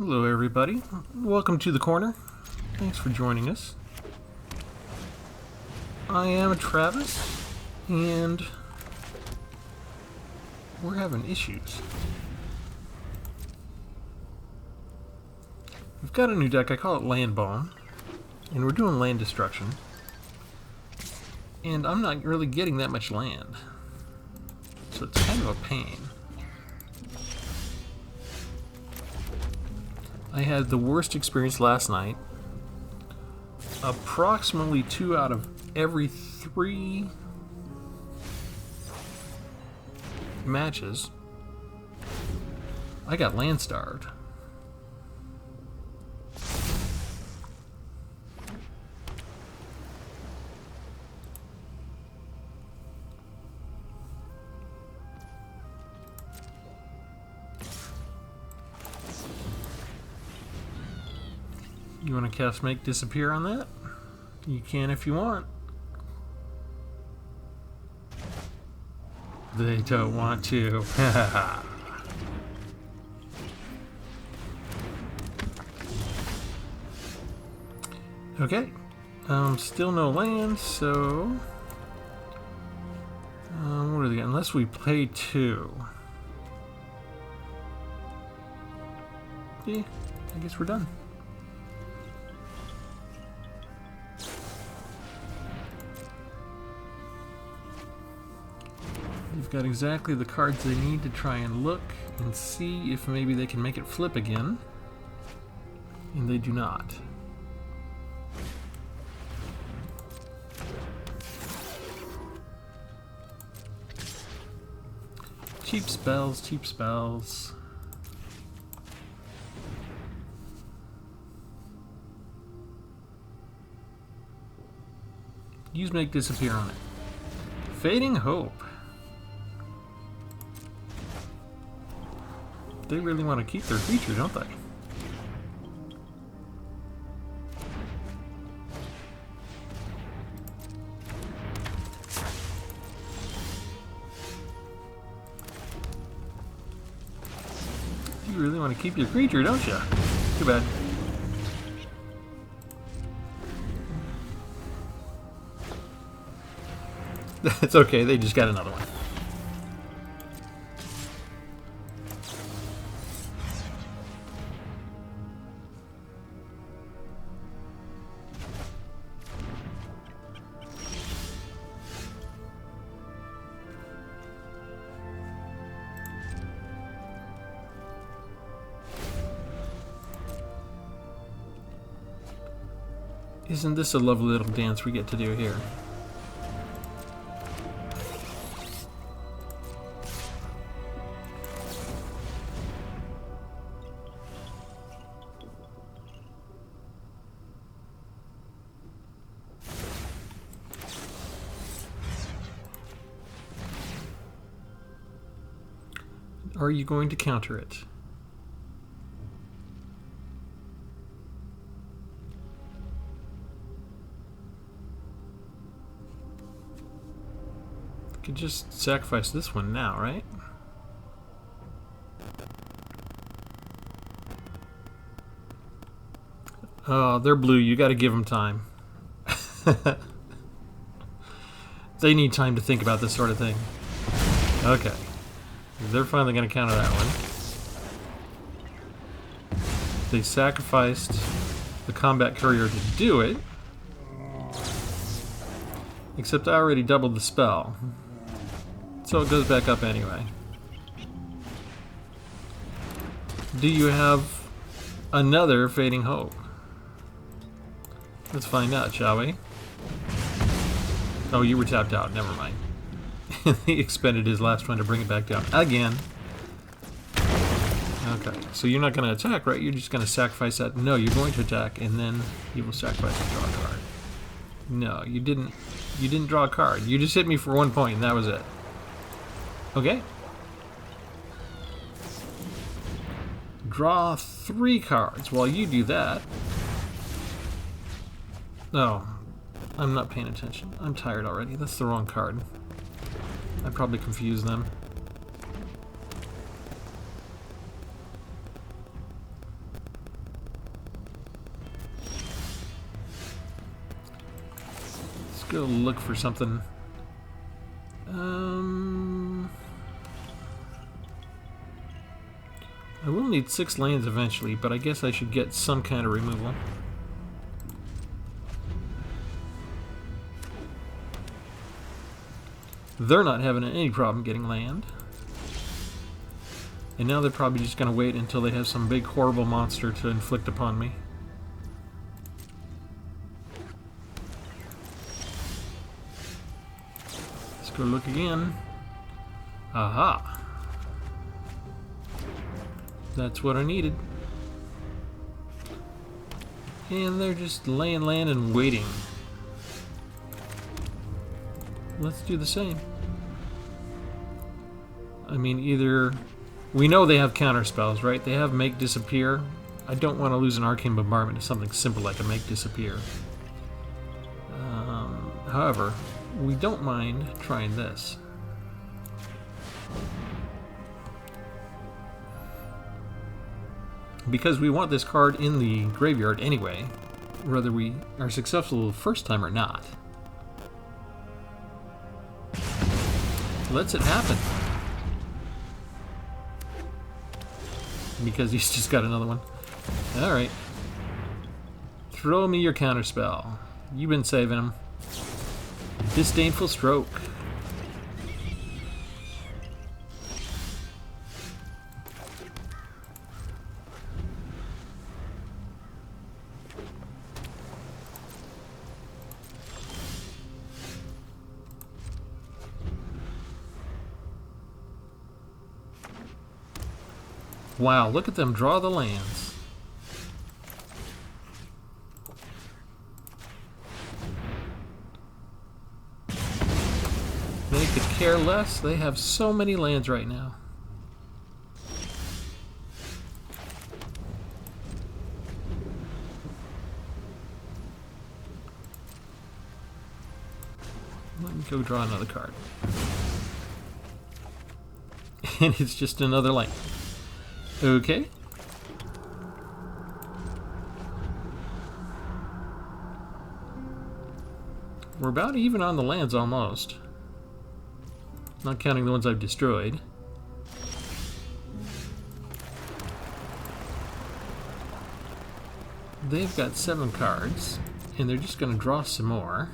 Hello everybody, welcome to the corner. Thanks for joining us. I am Travis, and we're having issues. We've got a new deck, I call it Land Bomb, and we're doing land destruction. And I'm not really getting that much land, so it's kind of a pain. I had the worst experience last night. Approximately 2 out of every 3 matches, I got land starved. You want to cast Make Disappear on that? You can if you want. They don't want to. Okay. Still no land, so... what are they? Unless we play 2. Yeah, I guess we're done. They've got exactly the cards they need to try and look and see if maybe they can make it flip again. And they do not. Cheap spells, cheap spells. Use Make Disappear on it. Fading Hope. They really want to keep their creature, don't they? You really want to keep your creature, don't you? Too bad. It's okay, they just got another one. Isn't this a lovely little dance we get to do here? Are you going to counter it? Could just sacrifice this one now, right? Oh, they're blue. You got to give them time. They need time to think about this sort of thing. Okay. They're finally going to counter that one. They sacrificed the combat courier to do it. Except I already doubled the spell. So it goes back up anyway. Do you have another Fading Hope? Let's find out, shall we? Oh, you were tapped out. Never mind. He expended his last one to bring it back down again. Okay, so you're not going to attack, right? You're just going to sacrifice that. No, you're going to attack, and then you will sacrifice and draw a card. No, you didn't. You didn't draw a card. You just hit me for 1 point, and that was it. Okay. Draw 3 cards while you do that. No, I'm not paying attention. I'm tired already. That's the wrong card. I probably confused them. go look for something. I will need 6 lands eventually, but I guess I should get some kind of removal. They're not having any problem getting land. And now they're probably just going to wait until they have some big horrible monster to inflict upon me. Let's go look again. Aha! That's what I needed. And they're just laying land and waiting. Let's do the same. I mean, either... We know they have counter spells, right? They have Make Disappear. I don't want to lose an Arcane Bombardment to something simple like a Make Disappear. However, we don't mind trying this. Because we want this card in the graveyard anyway, whether we are successful the first time or not. Lets it happen. Because he's just got another one. Alright. Throw me your counterspell. You've been saving him. Disdainful Stroke. Wow, look at them draw the lands. They could care less. They have so many lands right now. Let me go draw another card. And it's just another land. Okay. We're about even on the lands almost. Not counting the ones I've destroyed. They've got 7 cards, and they're just going to draw some more.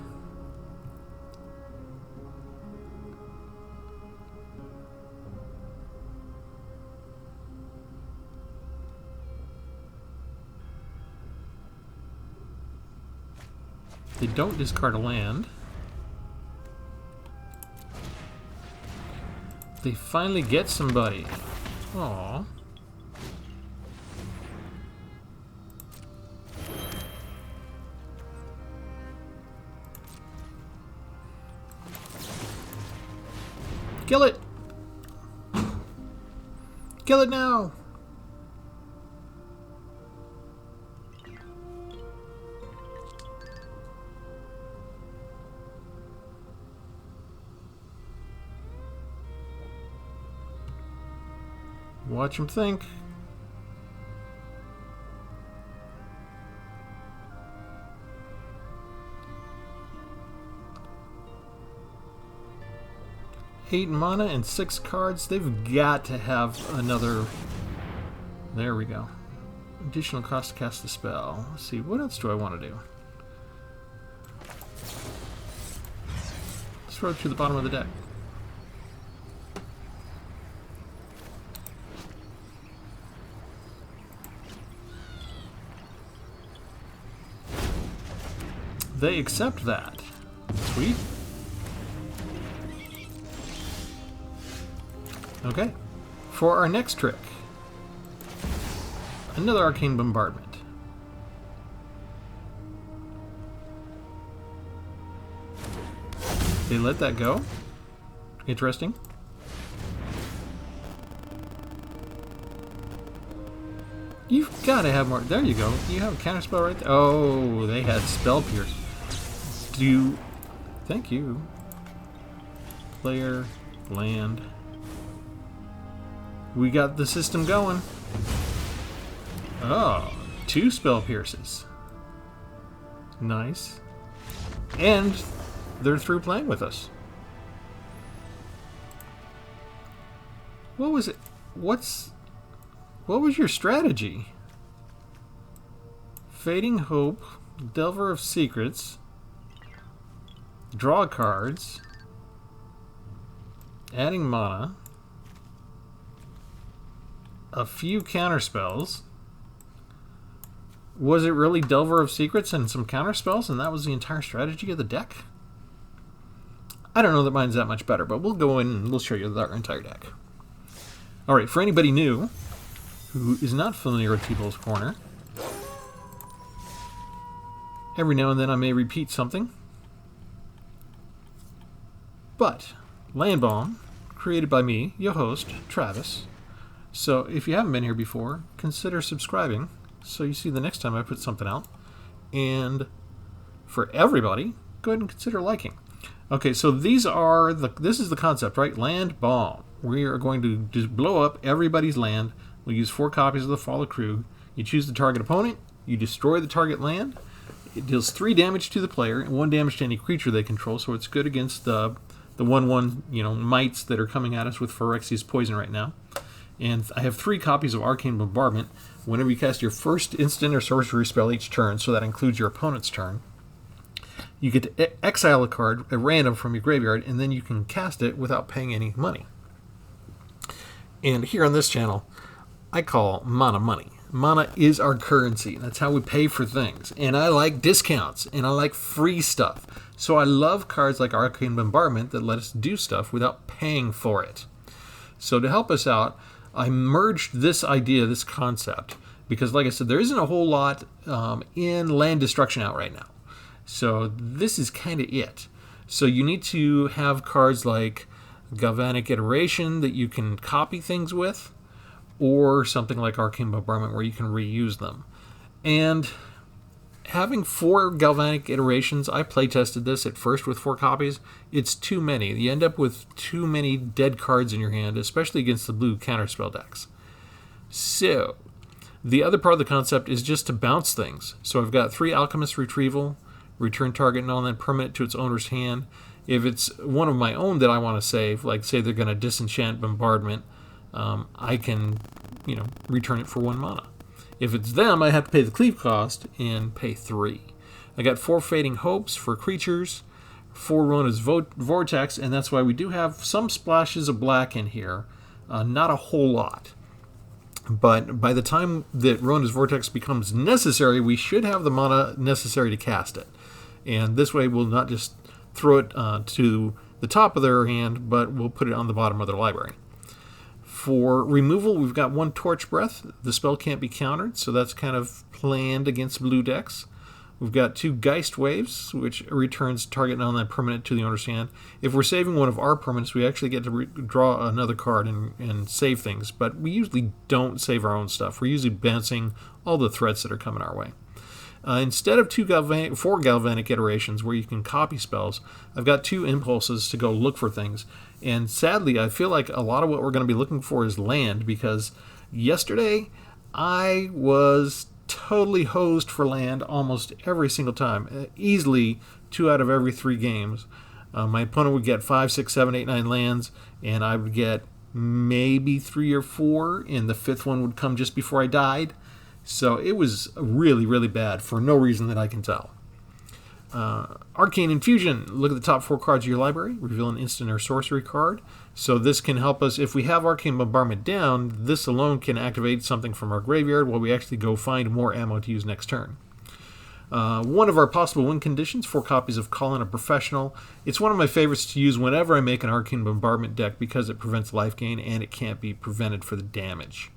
They don't discard a land. They finally get somebody. Aww. Kill it! Kill it now! Watch him think. Eight mana and 6 cards. They've got to have another. There we go. Additional cost to cast the spell. Let's see, what else do I want to do? Let's throw it to the bottom of the deck. They accept that. Sweet. Okay. For our next trick, another Arcane Bombardment. They let that go. Interesting. You've got to have more. There you go. You have a counterspell right there. Oh, they had Spell Pierce. Thank you. Player, land. We got the system going. Oh, 2 Spell Pierces. Nice. And they're through playing with us. What was it? What was your strategy? Fading Hope, Delver of Secrets, draw cards, adding mana, a few counter spells. Was it really Delver of Secrets and some counter spells, and that was the entire strategy of the deck? I don't know that mine's that much better, but we'll go in and we'll show you our entire deck. Alright, for anybody new who is not familiar with Tpull's Corner, every now and then I may repeat something, but Land Bomb, created by me, your host, Travis. So if you haven't been here before, consider subscribing so you see the next time I put something out. And for everybody, go ahead and consider liking. Okay, so this is the concept, right? Land Bomb. We are going to just blow up everybody's land. We'll use 4 copies of the Fall of Krug. You choose the target opponent, you destroy the target land. It deals 3 damage to the player and 1 damage to any creature they control, so it's good against the 1/1 mites that are coming at us with Phyrexia's Poison right now. And I have 3 copies of Arcane Bombardment. Whenever you cast your first instant or sorcery spell each turn, so that includes your opponent's turn, you get to exile a card at random from your graveyard, and then you can cast it without paying any money. And here on this channel, I call mana money. Mana is our currency. That's how we pay for things. And I like discounts, and I like free stuff. So I love cards like Arcane Bombardment that let us do stuff without paying for it. So to help us out, I merged this idea, this concept, because like I said, there isn't a whole lot in land destruction out right now. So this is kind of it. So you need to have cards like Galvanic Iteration that you can copy things with, or something like Arcane Bombardment where you can reuse them. And having 4 Galvanic Iterations, I play tested this at first with 4 copies. It's too many. You end up with too many dead cards in your hand, especially against the blue counterspell decks. So the other part of the concept is just to bounce things. So I've got 3 Alchemist Retrieval, return target non-land permanent to its owner's hand. If it's one of my own that I want to save, like say they're going to disenchant Bombardment, I can, return it for 1 mana. If it's them, I have to pay the cleave cost and pay 3. I got 4 Fading Hopes for creatures, 4 Rona's Vortex, and that's why we do have some splashes of black in here. Not a whole lot. But by the time that Rona's Vortex becomes necessary, we should have the mana necessary to cast it. And this way we'll not just throw it to the top of their hand, but we'll put it on the bottom of their library. For removal, we've got 1 Torch Breath. The spell can't be countered, so that's kind of planned against blue decks. We've got 2 Geist Waves, which returns target non-land permanent to the owner's hand. If we're saving one of our permanents, we actually get to draw another card and save things, but we usually don't save our own stuff. We're usually bouncing all the threats that are coming our way. Instead of 4 Galvanic Iterations where you can copy spells, I've got 2 Impulses to go look for things. And sadly, I feel like a lot of what we're going to be looking for is land, because yesterday I was totally hosed for land almost every single time. Easily 2 out of every 3 games. My opponent would get 5, 6, 7, 8, 9 lands, and I would get maybe 3 or 4, and the 5th one would come just before I died. So it was really, really bad for no reason that I can tell. Arcane Infusion. Look at the top 4 cards of your library. Reveal an instant or sorcery card. So this can help us. If we have Arcane Bombardment down, this alone can activate something from our graveyard while we actually go find more ammo to use next turn. One of our possible win conditions, 4 copies of Call in a Professional. It's one of my favorites to use whenever I make an Arcane Bombardment deck because it prevents life gain and it can't be prevented for the damage.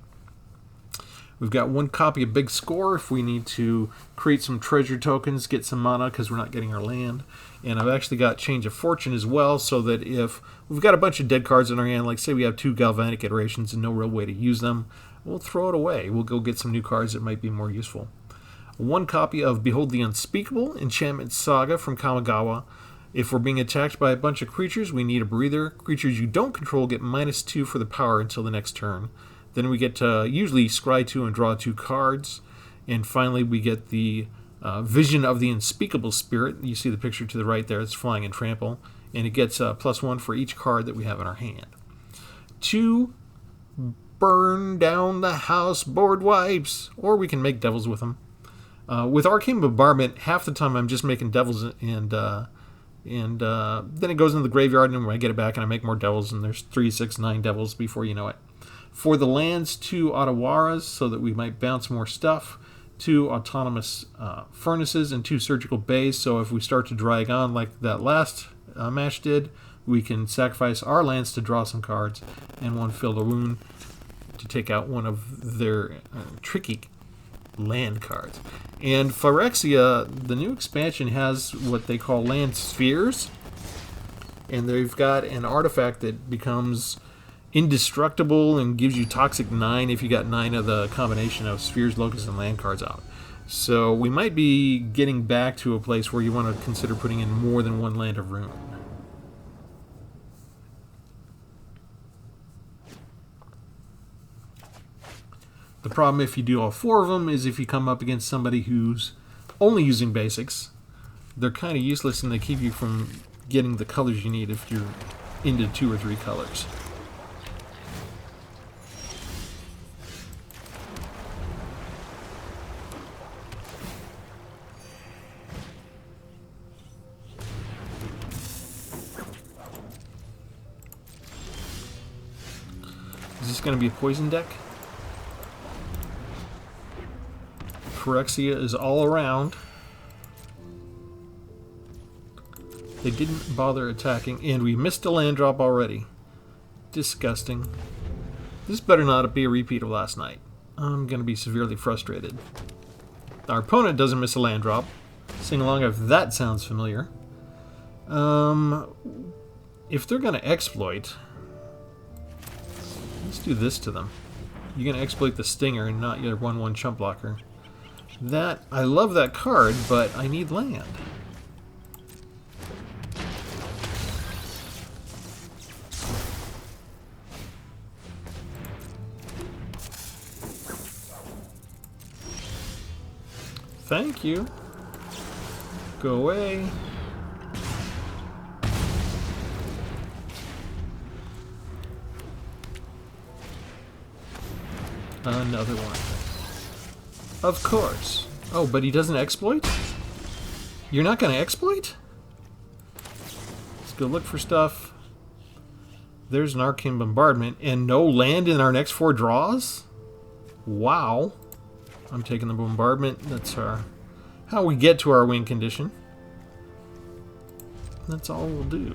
We've got 1 copy of Big Score if we need to create some treasure tokens, get some mana because we're not getting our land. And I've actually got Change of Fortune as well, so that if we've got a bunch of dead cards in our hand, like say we have 2 Galvanic Iterations and no real way to use them, we'll throw it away. We'll go get some new cards that might be more useful. 1 copy of Behold the Unspeakable, Enchantment Saga from Kamigawa. If we're being attacked by a bunch of creatures, we need a breather. Creatures you don't control get -2 for the power until the next turn. Then we get to usually scry 2 and draw 2 cards. And finally we get the Vision of the Unspeakable Spirit. You see the picture to the right there. It's flying in Trample. And it gets +1 for each card that we have in our hand. 2 Burn Down the House Board Wipes. Or we can make devils with them. With Arcane Bombardment, half the time I'm just making devils, and then it goes into the graveyard, and when I get it back and I make more devils, and there's 3, 6, 9 devils before you know it. For the lands, 2 Ottawaras, so that we might bounce more stuff. 2 Autonomous Furnaces and 2 Surgical Bays, so if we start to drag on like that last match did, we can sacrifice our lands to draw some cards, and 1 Fill the Wound to take out one of their tricky land cards. And Phyrexia, the new expansion, has what they call land spheres, and they've got an artifact that becomes indestructible and gives you toxic 9 if you got 9 of the combination of spheres, locusts, and land cards out. So we might be getting back to a place where you want to consider putting in more than 1 land of ruin. The problem if you do all 4 of them is if you come up against somebody who's only using basics, they're kind of useless and they keep you from getting the colors you need if you're into 2 or 3 colors. Is this going to be a poison deck? Phyrexia is all around. They didn't bother attacking, and we missed a land drop already. Disgusting. This better not be a repeat of last night. I'm going to be severely frustrated. Our opponent doesn't miss a land drop. Sing along if that sounds familiar. If they're going to exploit, let's do this to them. You're going to exploit the Stinger and not your 1/1 chump blocker. That, I love that card, but I need land. Thank you. Go away. Another one. Of course. Oh, but he doesn't exploit? You're not going to exploit? Let's go look for stuff. There's an Arcane Bombardment, and no land in our next 4 draws? Wow. I'm taking the Bombardment. That's how we get to our win condition. That's all we'll do.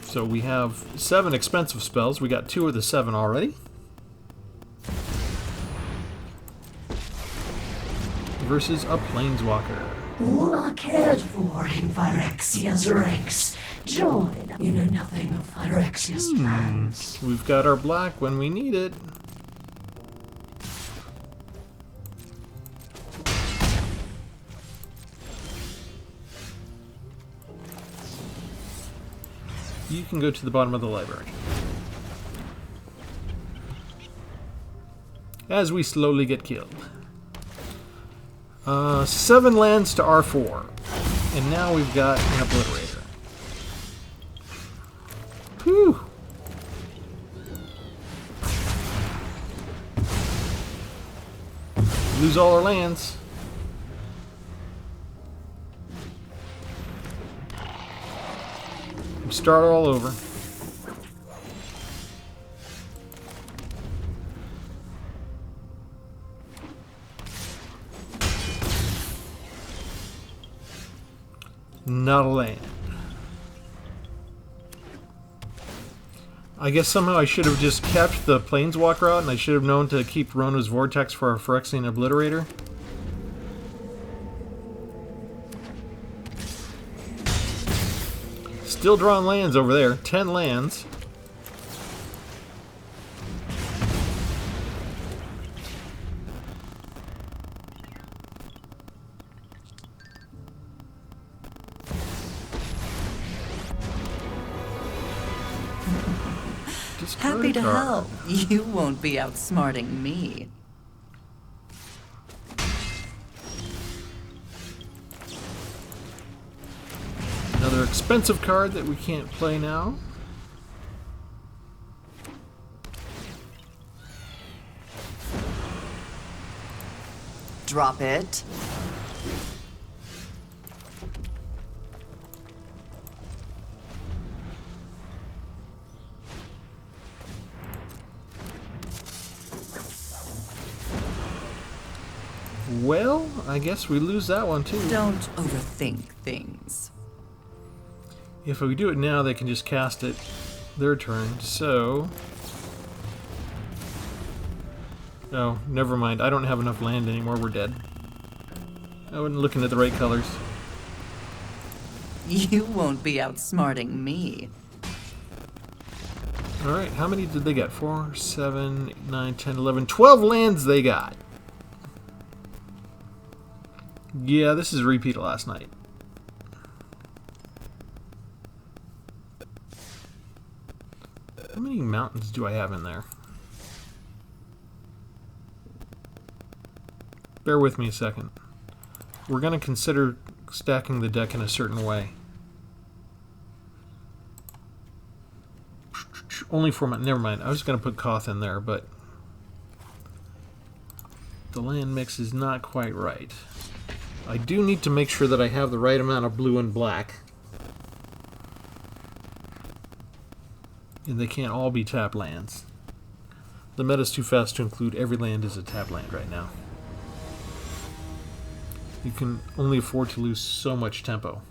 So we have 7 expensive spells. We got 2 of the 7 already. Versus a Planeswalker. All are cared for in Phyrexia's ranks. Join. You know nothing of Phyrexia's plans. We've got our black when we need it. You can go to the bottom of the library. As we slowly get killed. 7 lands to R4. And now we've got an Obliterator. Whew. Lose all our lands. Start all over. Not a land. I guess somehow I should have just kept the Planeswalker out, and I should have known to keep Rona's Vortex for our Phyrexian Obliterator. Still drawing lands over there. 10 lands. Happy to help. You won't be outsmarting me. Another expensive card that we can't play now. Drop it. Well, I guess we lose that one too. Don't overthink things. If we do it now, they can just cast it their turn, so... Oh, never mind. I don't have enough land anymore. We're dead. I wasn't looking at the right colors. You won't be outsmarting me. Alright, how many did they get? 4, 7, 8, 9, 10, 11, 12 lands they got! Yeah, this is a repeat of last night. How many mountains do I have in there? Bear with me a second. We're going to consider stacking the deck in a certain way. Only for my... Never mind. I was going to put Koth in there, but... the land mix is not quite right. I do need to make sure that I have the right amount of blue and black. And they can't all be tap lands. The meta's too fast to include every land as a tap land right now. You can only afford to lose so much tempo.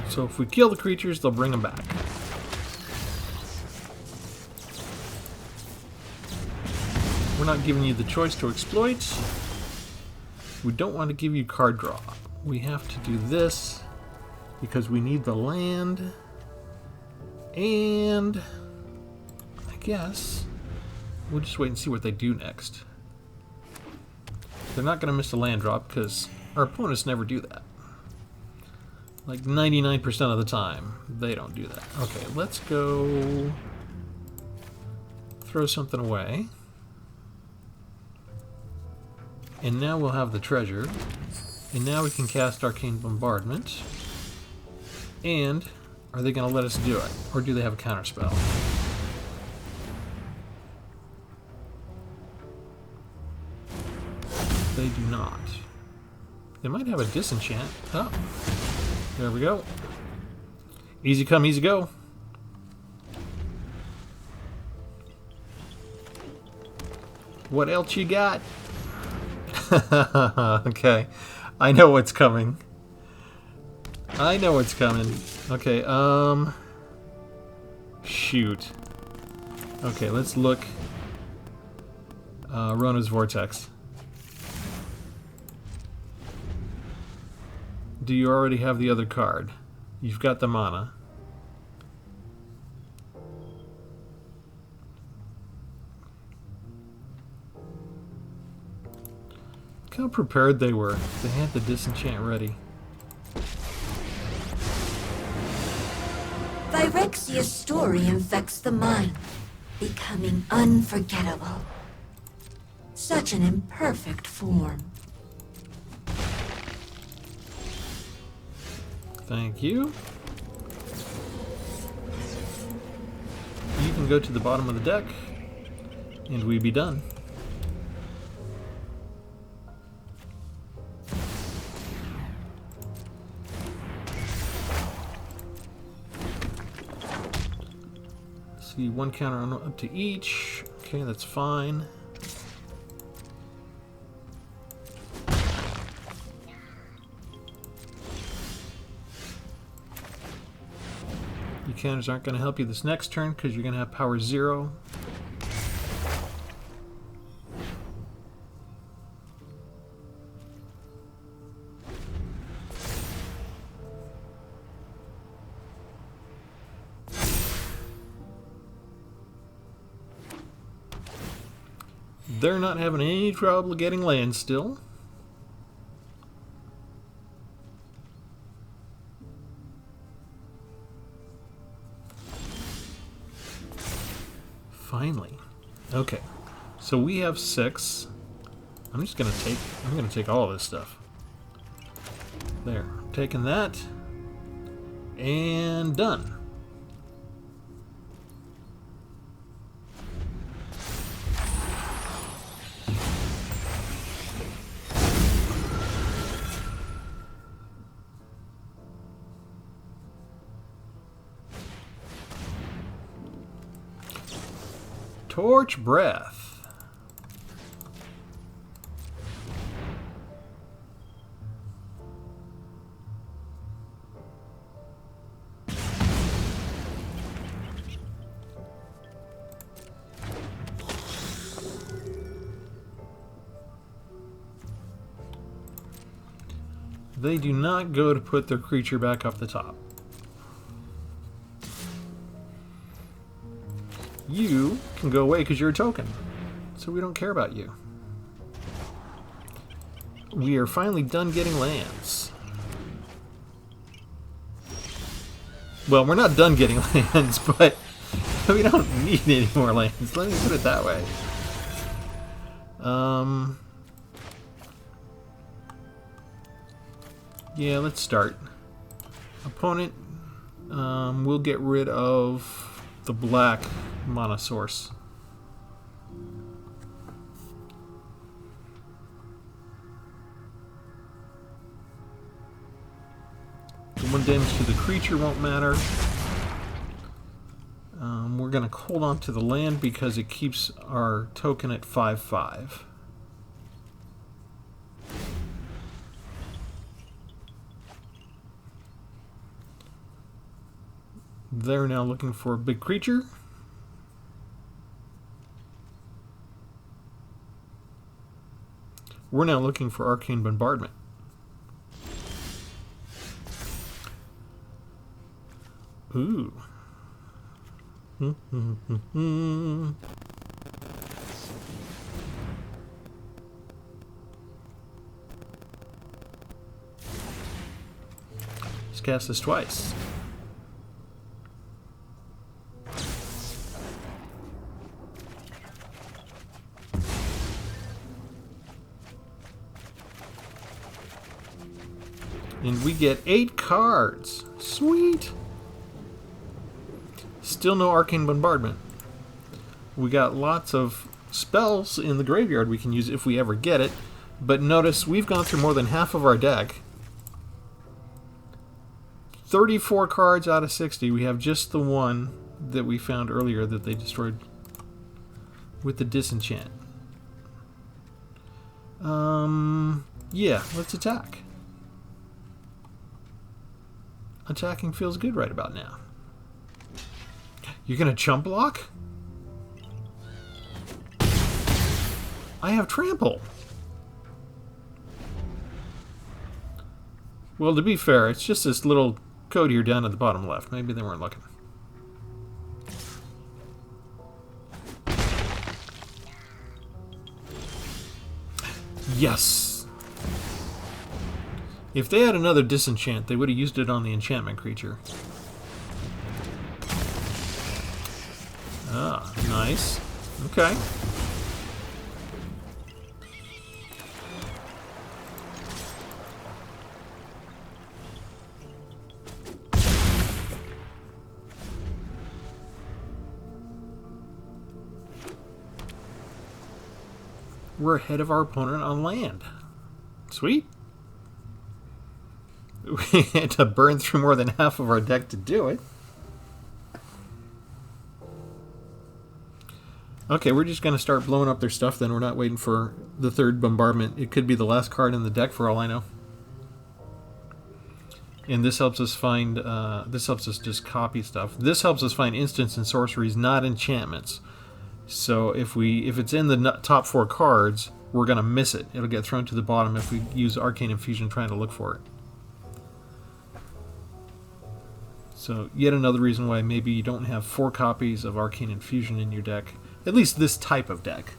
So if we kill the creatures, they'll bring them back. We're not giving you the choice to exploit. We don't want to give you card draw. We have to do this because we need the land. And I guess we'll just wait and see what they do next. They're not going to miss a land drop because our opponents never do that. Like 99% of the time, they don't do that. Okay, let's go throw something away. And now we'll have the treasure. And now we can cast Arcane Bombardment. And are they going to let us do it? Or do they have a counterspell? They do not. They might have a disenchant. Oh. There we go. Easy come, easy go. What else you got? Okay. I know what's coming. I know what's coming. Okay, shoot. Okay, let's look. Rona's Vortex. Do you already have the other card? You've got the mana. Look how prepared they were. They had the disenchant ready. Phyrexia's story infects the mind, becoming unforgettable. Such an imperfect form. Thank you. You can go to the bottom of the deck, and we be done. See, one counter on up to each. Okay, that's fine. Counters aren't going to help you this next turn because you're going to have power 0. They're not having any trouble getting land still. Finally. Okay. So we have 6. I'm gonna take all of this stuff. There. Taking that. And done. Torch Breath. They do not go to put their creature back up the top. You can go away because you're a token, so we don't care about you. We are finally done getting lands. Well, we're not done getting lands, but we don't need any more lands. Let me put it that way. Yeah, let's start. Opponent, we'll get rid of the black mana source. The 1 damage to the creature won't matter. We're going to hold on to the land because it keeps our token at 5/5. They're now looking for a big creature. We're now looking for Arcane Bombardment. Ooh. Let's cast this twice. And we get 8 cards. Sweet. Still no Arcane Bombardment. We got lots of spells in the graveyard we can use if we ever get it. But notice we've gone through more than half of our deck. 34 cards out of 60. We have just the one that we found earlier that they destroyed with the disenchant. Yeah, let's attack. Attacking feels good right about now. You're gonna chump block? I have trample. Well, to be fair, it's just this little code here down at the bottom left. Maybe they weren't looking. Yes! If they had another disenchant, they would have used it on the enchantment creature. Ah, nice. Okay. We're ahead of our opponent on land. Sweet. We had to burn through more than half of our deck to do it. Okay, we're just going to start blowing up their stuff then. We're not waiting for the 3rd bombardment. It could be the last card in the deck for all I know. And this helps us find, this helps us just copy stuff. This helps us find instants and sorceries, not enchantments. So if it's in the top 4 cards, we're going to miss it. It'll get thrown to the bottom if we use Arcane Infusion trying to look for it. So yet another reason why maybe you don't have 4 copies of Arcane Infusion in your deck. At least this type of deck.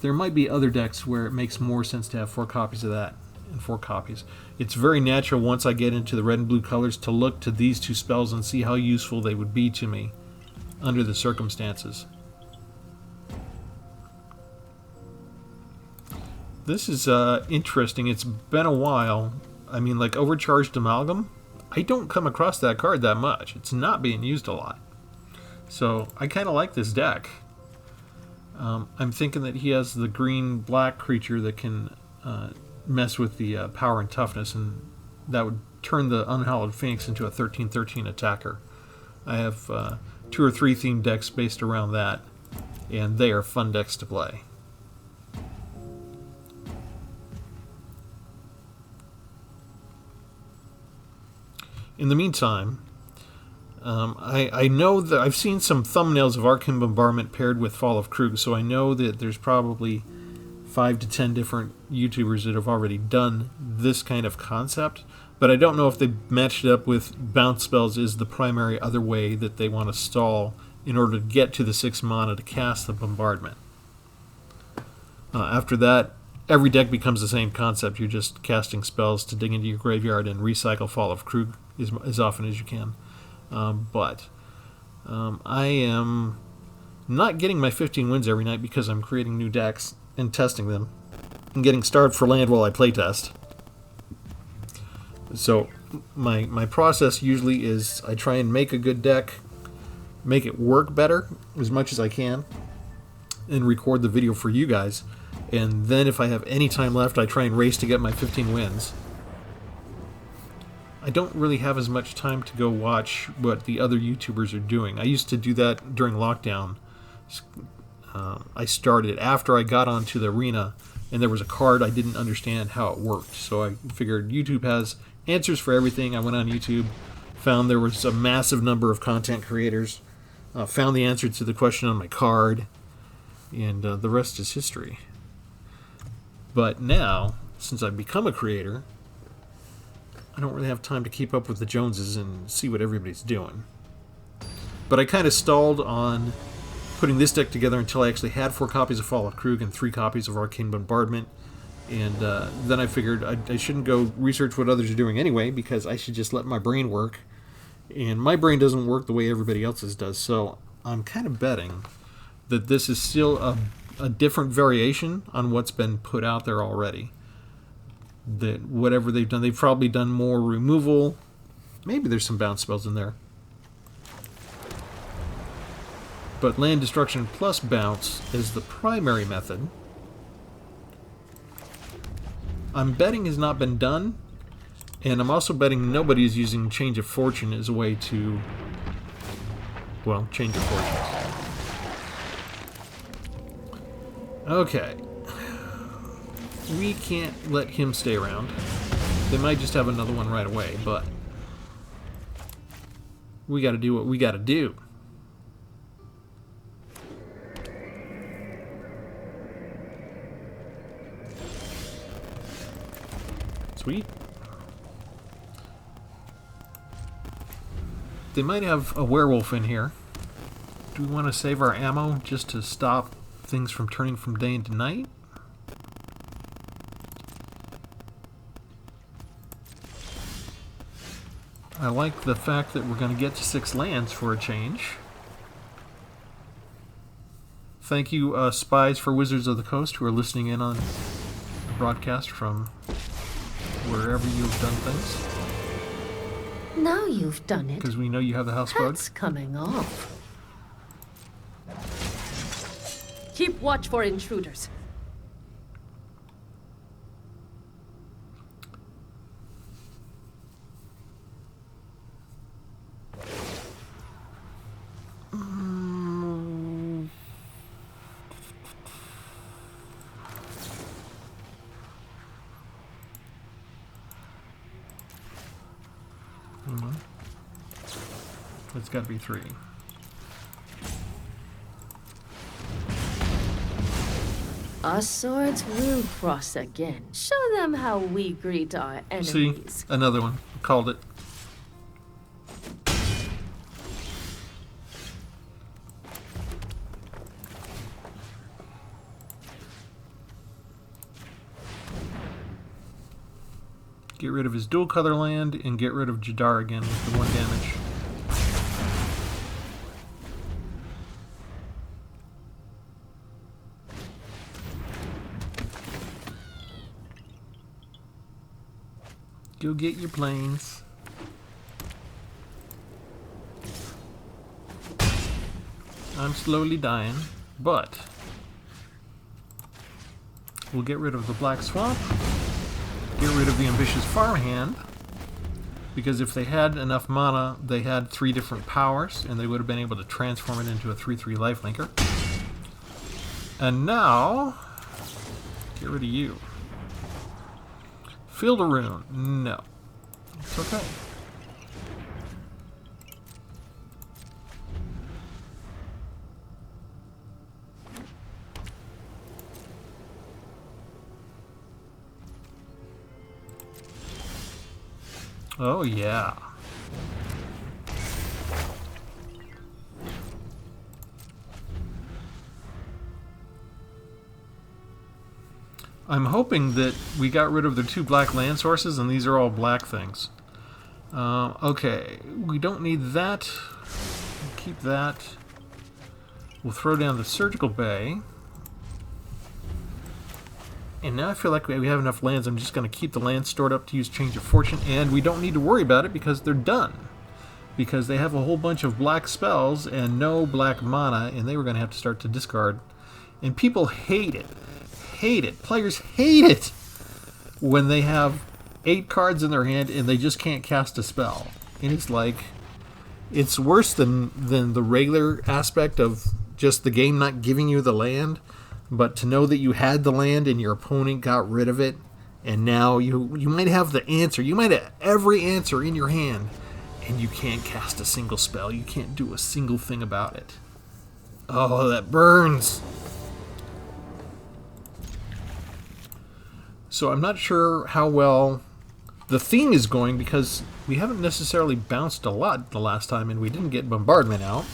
There might be other decks where it makes more sense to have 4 copies of that and 4 copies. It's very natural once I get into the red and blue colors to look to these 2 spells and see how useful they would be to me under the circumstances. This is interesting. It's been a while. I mean, like Overcharged Amalgam, I don't come across that card that much. It's not being used a lot. So I kind of like this deck. I'm thinking that he has the green-black creature that can mess with the power and toughness, and that would turn the Unhallowed Phoenix into a 13/13 attacker. I have 2 or 3 themed decks based around that, and they are fun decks to play. In the meantime, I know that I've seen some thumbnails of Arcane Bombardment paired with Fall of Krug, so I know that there's probably 5 to 10 different YouTubers that have already done this kind of concept, but I don't know if they matched it up with bounce spells is the primary other way that they want to stall in order to get to the 6 mana to cast the Bombardment. After that, every deck becomes the same concept. You're just casting spells to dig into your graveyard and recycle Fall of Krug as often as you can. But I am not getting my 15 wins every night because I'm creating new decks and testing them and getting starved for land while I playtest. So my process usually is I try and make a good deck, make it work better as much as I can, and record the video for you guys. And then if I have any time left, I try and race to get my 15 wins. I don't really have as much time to go watch what the other YouTubers are doing. I used to do that during lockdown. I started after I got onto the arena, and there was a card I didn't understand how it worked. So I figured YouTube has answers for everything. I went on YouTube, found there was a massive number of content creators, found the answer to the question on my card, and the rest is history. But now, since I've become a creator, I don't really have time to keep up with the Joneses and see what everybody's doing. But I kind of stalled on putting this deck together until I actually had 4 copies of Fall of Krug and 3 copies of Arcane Bombardment. And then I figured I shouldn't go research what others are doing anyway, because I should just let my brain work. And my brain doesn't work the way everybody else's does. So I'm kind of betting that this is still a different variation on what's been put out there already. That whatever they've done, they've probably done more removal. Maybe there's some bounce spells in there. But land destruction plus bounce is the primary method. I'm betting has not been done, and I'm also betting nobody is using Change of Fortune as a way to, well, change your fortunes. Okay. We can't let him stay around. They might just have another one right away, but we gotta do what we gotta do. Sweet. They might have a werewolf in here. Do we want to save our ammo just to stop things from turning from day into night? I like the fact that we're going to get to 6 lands for a change. Thank you, spies for Wizards of the Coast who are listening in on the broadcast from wherever you've done things. Now you've done it. Because we know you have the house bug. That's coming off. Keep watch for intruders. It's got to be 3. Our swords will cross again. Show them how we greet our enemies. See? Another one. Called it. Get rid of his dual color land and get rid of Jadar again with the 1 damage. Go get your planes. I'm slowly dying, but we'll get rid of the Black Swamp, get rid of the Ambitious Farmhand, because if they had enough mana, they had 3 different powers, and they would have been able to transform it into a 3/3 lifelinker. And now, get rid of you. Field a Rune. No. It's okay. Oh, yeah. I'm hoping that we got rid of the 2 black land sources and these are all black things. Okay, we don't need that. Keep that. We'll throw down the Surgical Bay. And now I feel like we have enough lands. I'm just going to keep the lands stored up to use Change of Fortune. And we don't need to worry about it because they're done. Because they have a whole bunch of black spells and no black mana. And they were going to have to start to discard. And people hate it. Hate it. Players hate it when they have 8 cards in their hand and they just can't cast a spell. And it's like, it's worse than the regular aspect of just the game not giving you the land. But to know that you had the land and your opponent got rid of it, and now you might have the answer. You might have every answer in your hand, and you can't cast a single spell. You can't do a single thing about it. Oh, that burns. So I'm not sure how well the theme is going because we haven't necessarily bounced a lot the last time, and we didn't get Bombardment out.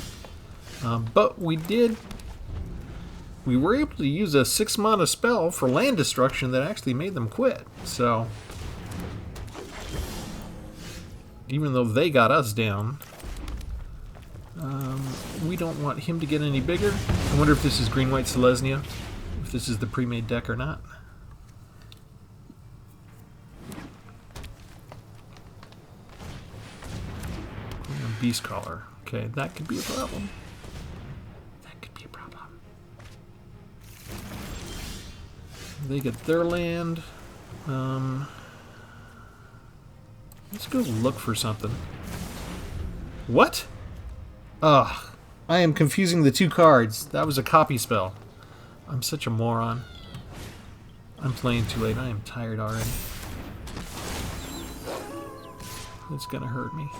But we did. We were able to use a 6 mana spell for land destruction that actually made them quit. So, even though they got us down, we don't want him to get any bigger. I wonder if this is Green-White Selesnya, if this is the pre-made deck or not. Beast Caller. Okay, that could be a problem. They get their land. Let's go look for something. What? Ugh. I am confusing the 2 cards. That was a copy spell. I'm such a moron. I'm playing too late. I am tired already. It's gonna hurt me.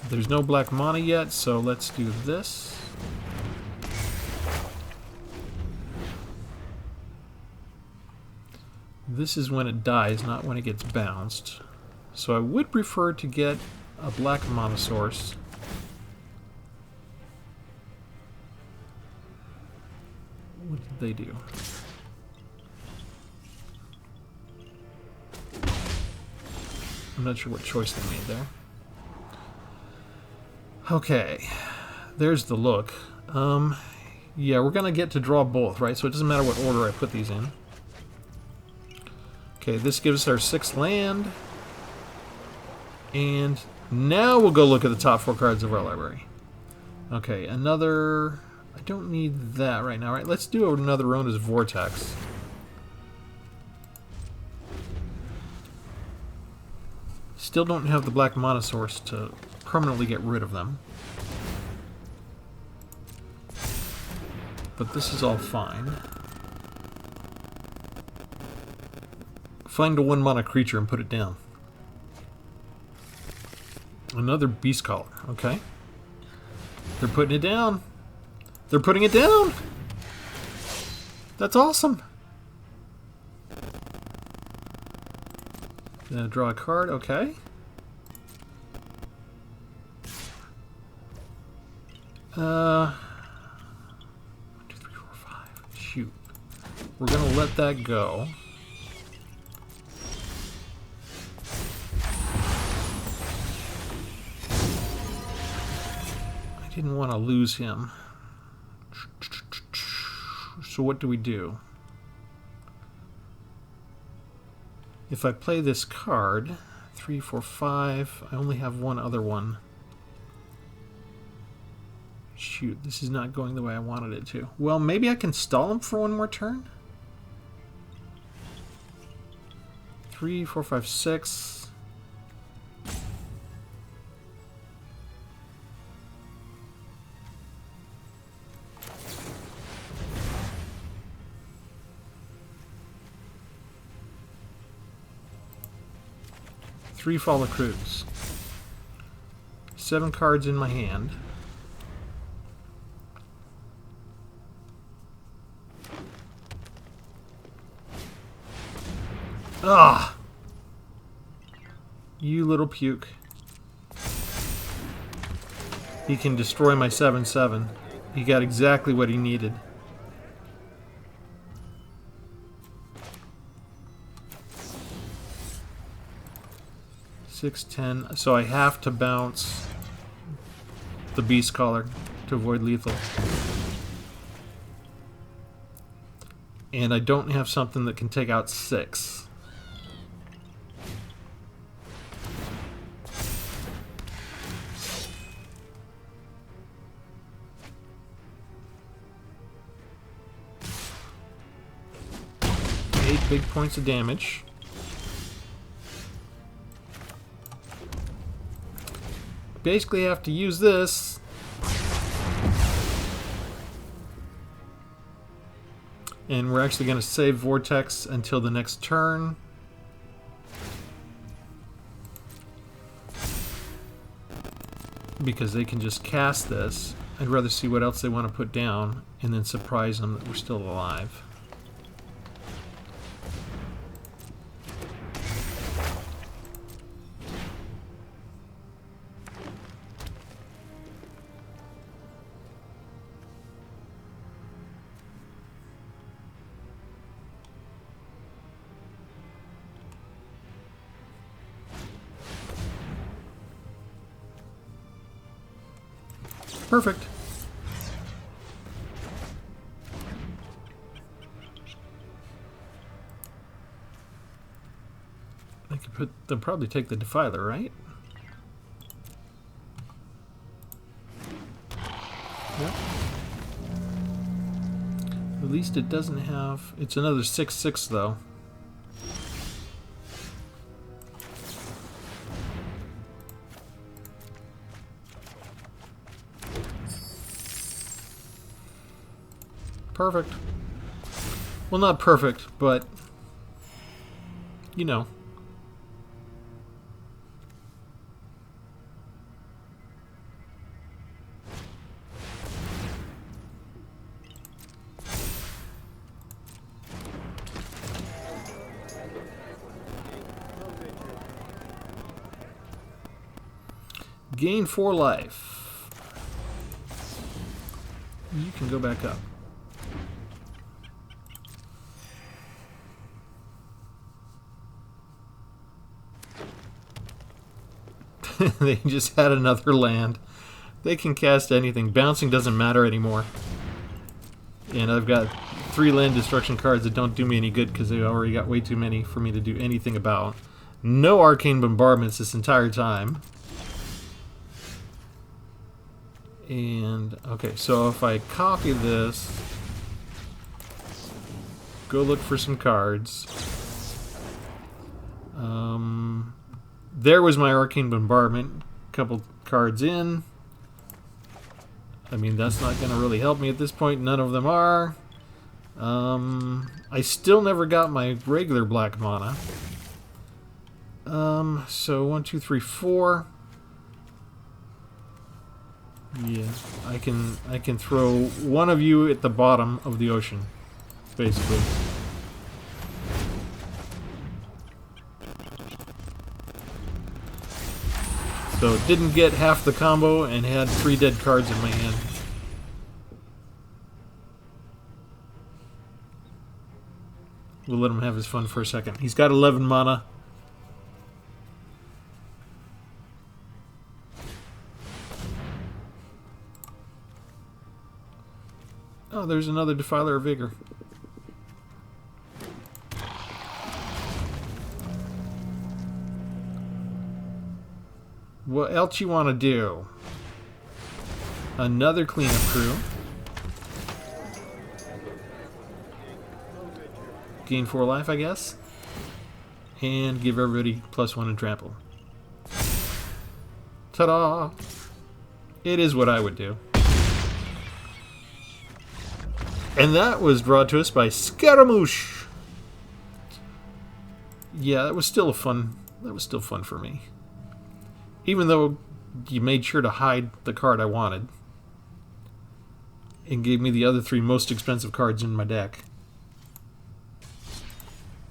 There's no black mana yet, so let's do this. This is when it dies, not when it gets bounced. So I would prefer to get a black mana source. What did they do? I'm not sure what choice they made there. Okay, there's the look. Yeah, we're gonna get to draw both, right? So it doesn't matter what order I put these in. Okay, this gives us our 6th land. And now we'll go look at the top 4 cards of our library. Okay, another... I don't need that right now, right? Let's do another Rona's Vortex. Still don't have the black mana source to permanently get rid of them. But this is all fine. Find a 1 mana creature and put it down. Another Beast Caller. Okay. They're putting it down. They're putting it down! That's awesome! Draw a card. Okay. 1, 2, 3, 4, 5. Shoot. We're gonna let that go. didn't want to lose him. So what do we do? If I play this card, 3, 4, 5, I only have one other one. Shoot, this is not going the way I wanted it to. Well, maybe I can stall him for one more turn? 3, 4, 5, 6. Three Fall of Crews. 7 cards in my hand. Ah! You little puke. He can destroy my 7/7. He got exactly what he needed. Six, 10. So I have to bounce the Beast Caller to avoid lethal. And I don't have something that can take out 6. Big points of damage. Basically have to use this. And we're actually going to save Vortex until the next turn. Because they can just cast this. I'd rather see what else they want to put down and then surprise them that we're still alive. Perfect. I could put. They'll probably take the Defiler, right? Yep. At least it doesn't have. It's another 6/6 though. Perfect. Well, not perfect, but you know. Gain 4 life. You can go back up. They just had another land. They can cast anything. Bouncing doesn't matter anymore. And I've got 3 land destruction cards that don't do me any good because they've already got way too many for me to do anything about. No arcane bombardments this entire time. And, okay, so if I copy this, go look for some cards. There was my arcane bombardment. Couple cards in. I mean, that's not going to really help me at this point. None of them are. I still never got my regular black mana. So 1, 2, 3, 4. Yeah, I can throw one of you at the bottom of the ocean, basically. So didn't get half the combo and had 3 dead cards in my hand. We'll let him have his fun for a second. He's got 11 mana. Oh, there's another Defiler of Vigor. What else you want to do? Another cleanup crew. Gain 4 life, I guess. And give everybody +1 in trample. Ta-da! It is what I would do. And that was brought to us by Scaramouche. Yeah, that was still fun for me. Even though you made sure to hide the card I wanted. And gave me the other 3 most expensive cards in my deck.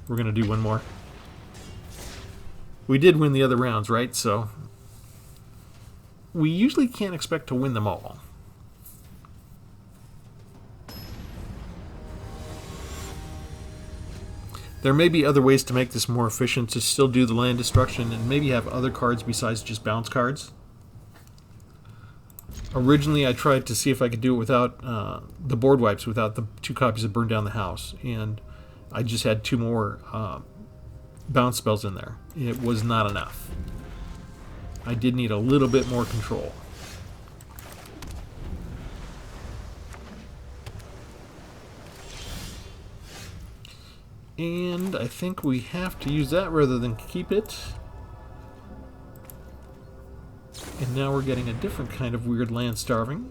We're going to do one more. We did win the other rounds, right? So we usually can't expect to win them all. There may be other ways to make this more efficient, to still do the land destruction and maybe have other cards besides just bounce cards. Originally I tried to see if I could do it without the board wipes, without the 2 copies that burned down the house, and I just had 2 more bounce spells in there. It was not enough. I did need a little bit more control. And I think we have to use that rather than keep it. And now we're getting a different kind of weird land starving.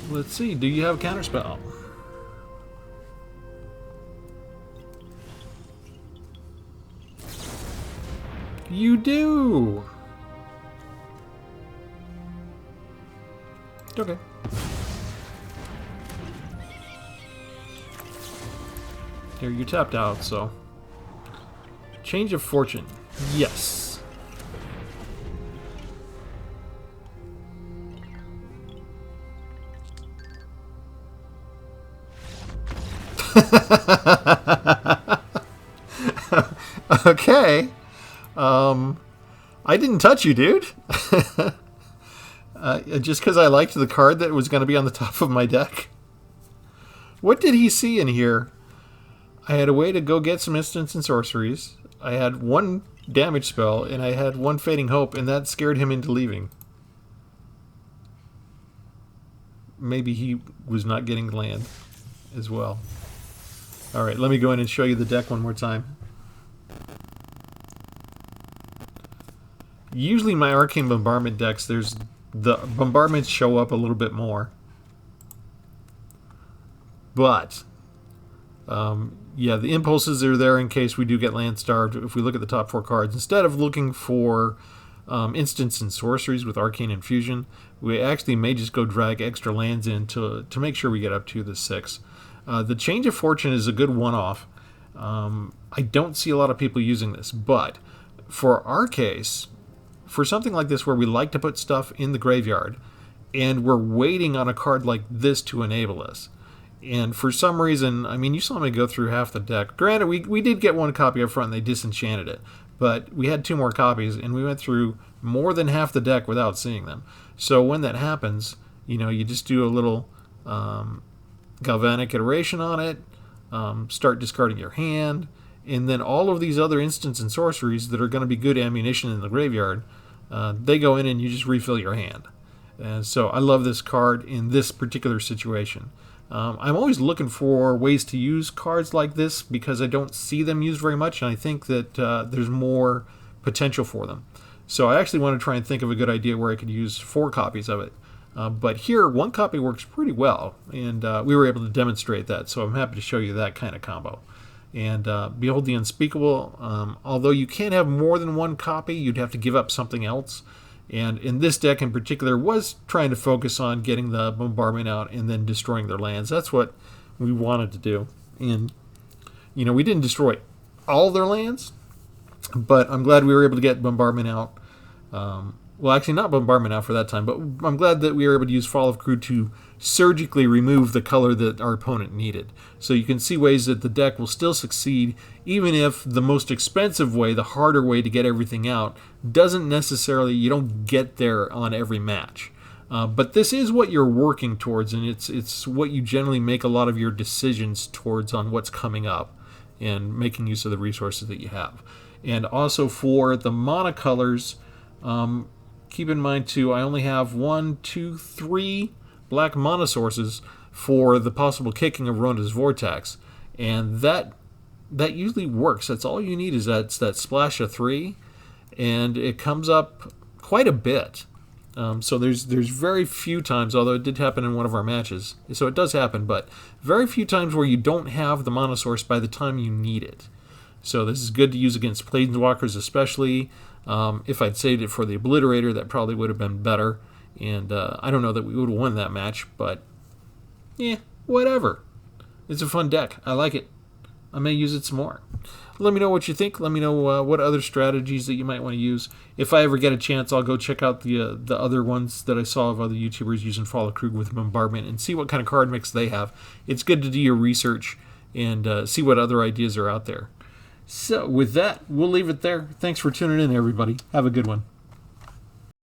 Let's see, do you have a counterspell? You do! Okay. Here, you tapped out, so... Change of fortune. Yes. Okay. I didn't touch you, dude. Just because I liked the card that was going to be on the top of my deck. What did he see in here? I had a way to go get some instants and sorceries. I had 1 damage spell, and I had 1 Fading Hope, and that scared him into leaving. Maybe he was not getting land as well. Alright, let me go in and show you the deck one more time. Usually my Arcane Bombardment decks, there's the bombardments show up a little bit more. But, yeah, the impulses are there in case we do get land starved if we look at the top 4 cards. Instead of looking for instants and sorceries with Arcane Infusion, we actually may just go drag extra lands in to make sure we get up to the 6. The Change of Fortune is a good one-off. I don't see a lot of people using this, but for our case, for something like this where we like to put stuff in the graveyard, and we're waiting on a card like this to enable us, and for some reason, I mean, you saw me go through half the deck. Granted, we did get 1 copy up front and they disenchanted it, but we had 2 more copies, and we went through more than half the deck without seeing them. So when that happens, you know, you just do a little galvanic iteration on it, start discarding your hand, and then all of these other instants and sorceries that are going to be good ammunition in the graveyard, they go in and you just refill your hand. And so I love this card in this particular situation. I'm always looking for ways to use cards like this because I don't see them used very much, and I think that there's more potential for them. So I actually want to try and think of a good idea where I could use 4 copies of it. But here, 1 copy works pretty well, and we were able to demonstrate that, so I'm happy to show you that kind of combo. And Behold the Unspeakable, although you can't have more than 1 copy, you'd have to give up something else. And in this deck in particular, was trying to focus on getting the bombardment out and then destroying their lands. That's what we wanted to do. And, you know, we didn't destroy all their lands, but I'm glad we were able to get bombardment out. Well, actually, not bombardment out for that time, but I'm glad that we were able to use Fall of Crew to surgically remove the color that our opponent needed. So you can see ways that the deck will still succeed, even if the most expensive way, the harder way to get everything out, doesn't necessarily, you don't get there on every match. But this is what you're working towards, and it's what you generally make a lot of your decisions towards on what's coming up and making use of the resources that you have. And also for the monocolors, keep in mind too, I only have 1, 2, 3 black mana sources for the possible kicking of Ronda's Vortex, and that usually works. That's all you need, is that splash of 3, and it comes up quite a bit. So there's very few times, although it did happen in one of our matches, so it does happen, but very few times where you don't have the mana source by the time you need it. So this is good to use against Planeswalkers especially. If I'd saved it for the Obliterator, that probably would have been better. And I don't know that we would have won that match, but yeah, whatever. It's a fun deck. I like it. I may use it some more. Let me know what you think. Let me know what other strategies that you might want to use. If I ever get a chance, I'll go check out the other ones that I saw of other YouTubers using Fall of Krug with Bombardment and see what kind of card mix they have. It's good to do your research and see what other ideas are out there. So with that, we'll leave it there. Thanks for tuning in, everybody. Have a good one.